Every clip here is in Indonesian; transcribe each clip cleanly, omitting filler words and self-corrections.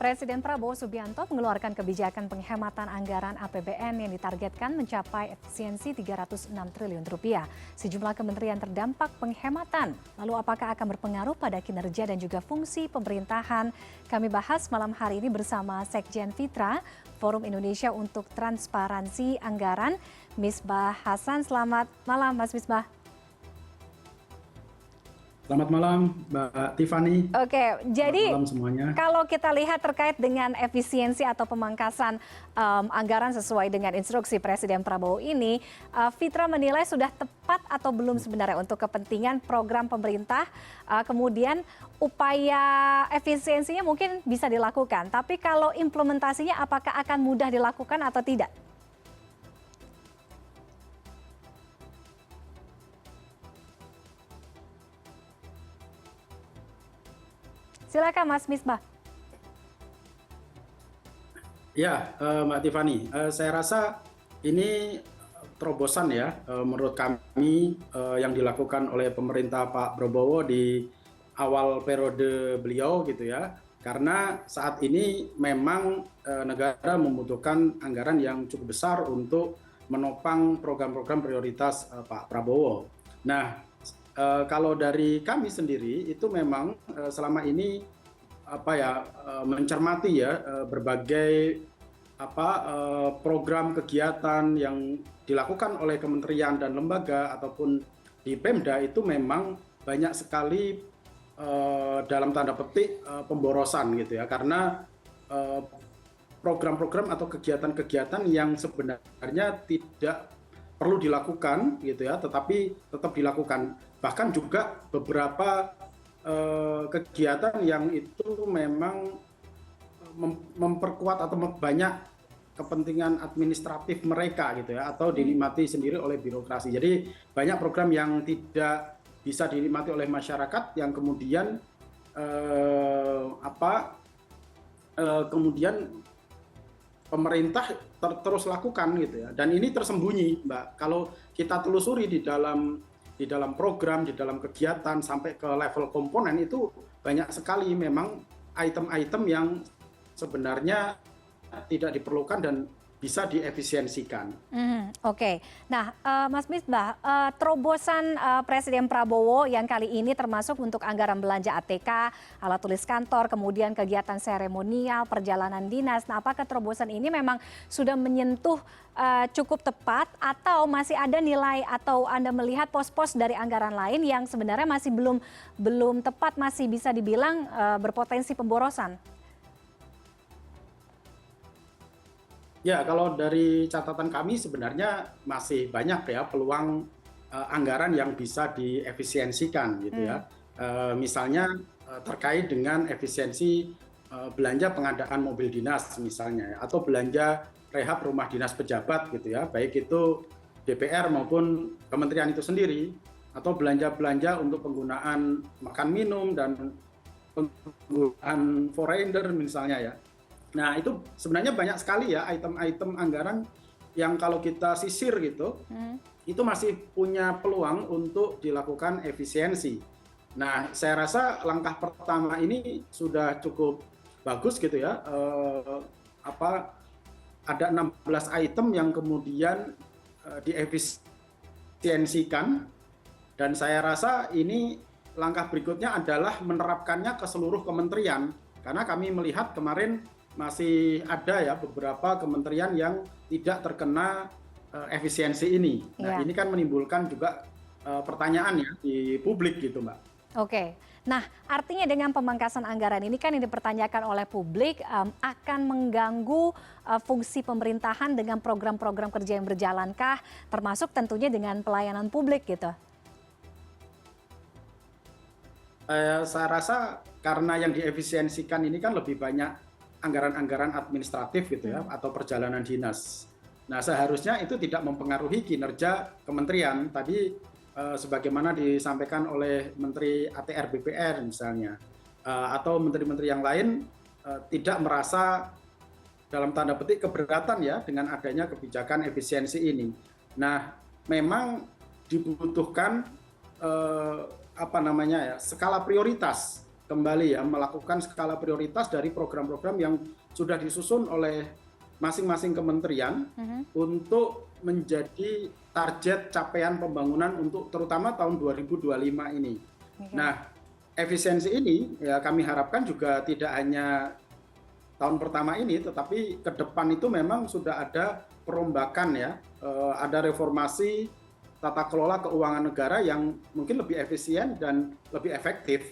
Presiden Prabowo Subianto mengeluarkan kebijakan penghematan anggaran APBN yang ditargetkan mencapai efisiensi Rp306 triliun. Sejumlah kementerian terdampak penghematan. Lalu apakah akan berpengaruh pada kinerja dan juga fungsi pemerintahan? Kami bahas malam hari ini bersama Sekjen Fitra, Forum Indonesia untuk Transparansi Anggaran, Misbah Hasan. Selamat malam, Mas Misbah. Selamat malam, Mbak Tiffany. Oke, jadi malam semuanya. Kalau kita lihat terkait dengan efisiensi atau pemangkasan anggaran sesuai dengan instruksi Presiden Prabowo ini, Fitra menilai sudah tepat atau belum sebenarnya untuk kepentingan program pemerintah, kemudian upaya efisiensinya mungkin bisa dilakukan, tapi kalau implementasinya apakah akan mudah dilakukan atau tidak? Silakan Mas Misbah. Ya, Mbak Tiffany, saya rasa ini terobosan ya menurut kami yang dilakukan oleh pemerintah Pak Prabowo di awal periode beliau gitu ya. Karena saat ini memang negara membutuhkan anggaran yang cukup besar untuk menopang program-program prioritas Pak Prabowo. Nah, kalau dari kami sendiri itu memang selama ini mencermati ya berbagai program kegiatan yang dilakukan oleh kementerian dan lembaga ataupun di Pemda itu memang banyak sekali dalam tanda petik pemborosan gitu ya, karena program-program atau kegiatan-kegiatan yang sebenarnya tidak perlu dilakukan gitu ya, tetapi tetap dilakukan. Bahkan juga beberapa kegiatan yang itu memang memperkuat atau banyak kepentingan administratif mereka gitu ya, atau dinikmati sendiri oleh birokrasi. Jadi banyak program yang tidak bisa dinikmati oleh masyarakat yang kemudian pemerintah terus lakukan gitu ya, dan ini tersembunyi, Mbak. Kalau kita telusuri di dalam program, di dalam kegiatan sampai ke level komponen itu banyak sekali memang item-item yang sebenarnya tidak diperlukan dan bisa diefisiensikan. Oke. Nah, Mas Misbah, terobosan Presiden Prabowo yang kali ini termasuk untuk anggaran belanja ATK, alat tulis kantor, kemudian kegiatan seremonial, perjalanan dinas. Nah, apakah terobosan ini memang sudah menyentuh cukup tepat atau masih ada nilai atau Anda melihat pos-pos dari anggaran lain yang sebenarnya masih belum tepat, masih bisa dibilang berpotensi pemborosan? Ya, kalau dari catatan kami sebenarnya masih banyak ya peluang anggaran yang bisa diefisiensikan gitu ya. Misalnya terkait dengan efisiensi belanja pengadaan mobil dinas misalnya ya, atau belanja rehab rumah dinas pejabat gitu ya, baik itu DPR maupun kementerian itu sendiri, atau belanja-belanja untuk penggunaan makan minum dan penggunaan foreigner misalnya ya. Nah, itu sebenarnya banyak sekali ya item-item anggaran yang kalau kita sisir gitu, itu masih punya peluang untuk dilakukan efisiensi. Nah, saya rasa langkah pertama ini sudah cukup bagus gitu ya. Ada 16 item yang kemudian diefisiensikan, dan saya rasa ini langkah berikutnya adalah menerapkannya ke seluruh kementerian, karena kami melihat kemarin masih ada ya beberapa kementerian yang tidak terkena efisiensi ini. Nah, ini kan menimbulkan juga pertanyaan ya di publik gitu, Mbak. Oke. Nah, artinya dengan pemangkasan anggaran ini kan yang dipertanyakan oleh publik akan mengganggu fungsi pemerintahan dengan program-program kerja yang berjalankah, termasuk tentunya dengan pelayanan publik gitu. Saya rasa karena yang diefisiensikan ini kan lebih banyak anggaran-anggaran administratif gitu ya, atau perjalanan dinas. Nah, seharusnya itu tidak mempengaruhi kinerja kementerian tadi sebagaimana disampaikan oleh Menteri ATR BPR misalnya, atau menteri-menteri yang lain tidak merasa dalam tanda petik keberatan ya dengan adanya kebijakan efisiensi ini. Nah, memang dibutuhkan skala prioritas kembali ya melakukan skala prioritas dari program-program yang sudah disusun oleh masing-masing kementerian untuk menjadi target capaian pembangunan untuk terutama tahun 2025 ini. Nah, efisiensi ini ya kami harapkan juga tidak hanya tahun pertama ini, tetapi ke depan itu memang sudah ada perombakan ya, ada reformasi tata kelola keuangan negara yang mungkin lebih efisien dan lebih efektif.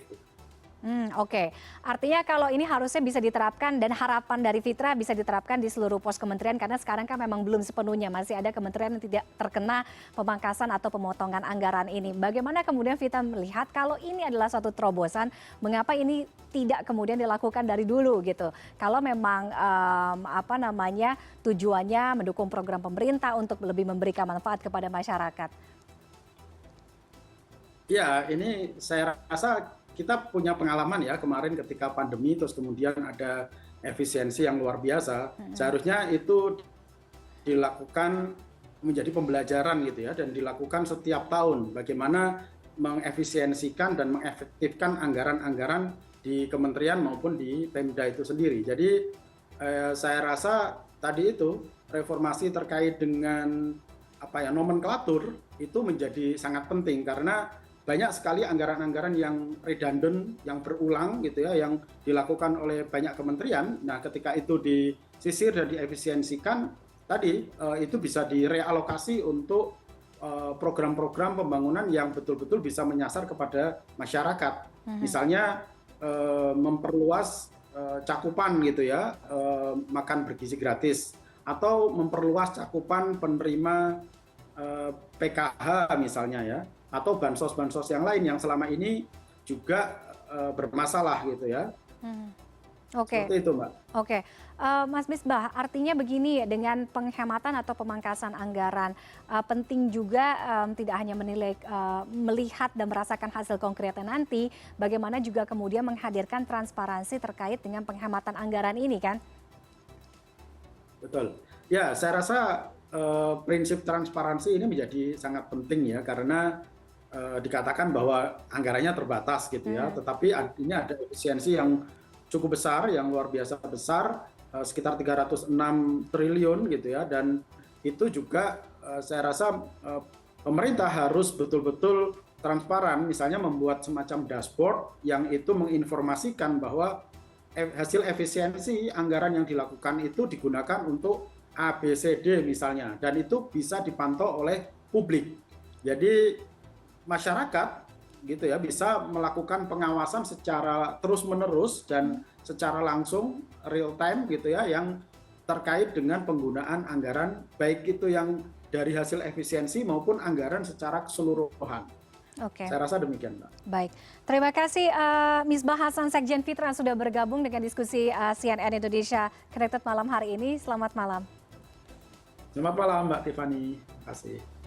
Oke, artinya kalau ini harusnya bisa diterapkan dan harapan dari Fitra bisa diterapkan di seluruh pos kementerian karena sekarang kan memang belum sepenuhnya, masih ada kementerian yang tidak terkena pemangkasan atau pemotongan anggaran ini. Bagaimana kemudian Fitra melihat kalau ini adalah suatu terobosan, mengapa ini tidak kemudian dilakukan dari dulu gitu? Kalau memang tujuannya mendukung program pemerintah untuk lebih memberikan manfaat kepada masyarakat. Ya, ini saya rasa kita punya pengalaman ya kemarin ketika pandemi terus kemudian ada efisiensi yang luar biasa. Seharusnya itu dilakukan menjadi pembelajaran gitu ya dan dilakukan setiap tahun bagaimana mengefisiensikan dan mengefektifkan anggaran-anggaran di kementerian maupun di Pemda itu sendiri. Jadi saya rasa tadi itu reformasi terkait dengan nomenklatur itu menjadi sangat penting karena banyak sekali anggaran-anggaran yang redundant, yang berulang gitu ya, yang dilakukan oleh banyak kementerian. Nah, ketika itu disisir dan diefisiensikan, tadi itu bisa direalokasi untuk program-program pembangunan yang betul-betul bisa menyasar kepada masyarakat. Misalnya memperluas cakupan gitu ya, makan bergizi gratis, atau memperluas cakupan penerima PKH misalnya ya, atau bansos-bansos yang lain yang selama ini juga bermasalah gitu ya. Oke. Seperti itu, Mbak. Oke, Mas Misbah, artinya begini, dengan penghematan atau pemangkasan anggaran, penting juga tidak hanya melihat dan merasakan hasil konkretnya nanti, bagaimana juga kemudian menghadirkan transparansi terkait dengan penghematan anggaran ini kan? Betul. Ya, saya rasa prinsip transparansi ini menjadi sangat penting ya, karena dikatakan bahwa anggarannya terbatas gitu ya, tetapi ini ada efisiensi yang cukup besar, yang luar biasa besar, sekitar 306 triliun gitu ya, dan itu juga saya rasa pemerintah harus betul-betul transparan, misalnya membuat semacam dashboard yang itu menginformasikan bahwa hasil efisiensi anggaran yang dilakukan itu digunakan untuk A, B, C, D misalnya, dan itu bisa dipantau oleh publik. Jadi masyarakat gitu ya bisa melakukan pengawasan secara terus-menerus dan secara langsung real time gitu ya yang terkait dengan penggunaan anggaran baik itu yang dari hasil efisiensi maupun anggaran secara keseluruhan. Oke. Saya rasa demikian, Mbak. Baik, terima kasih Misbah Hasan Sekjen Fitra sudah bergabung dengan diskusi CNN Indonesia Connected malam hari ini. Selamat malam. Selamat malam, Mbak Tiffany. Terima kasih.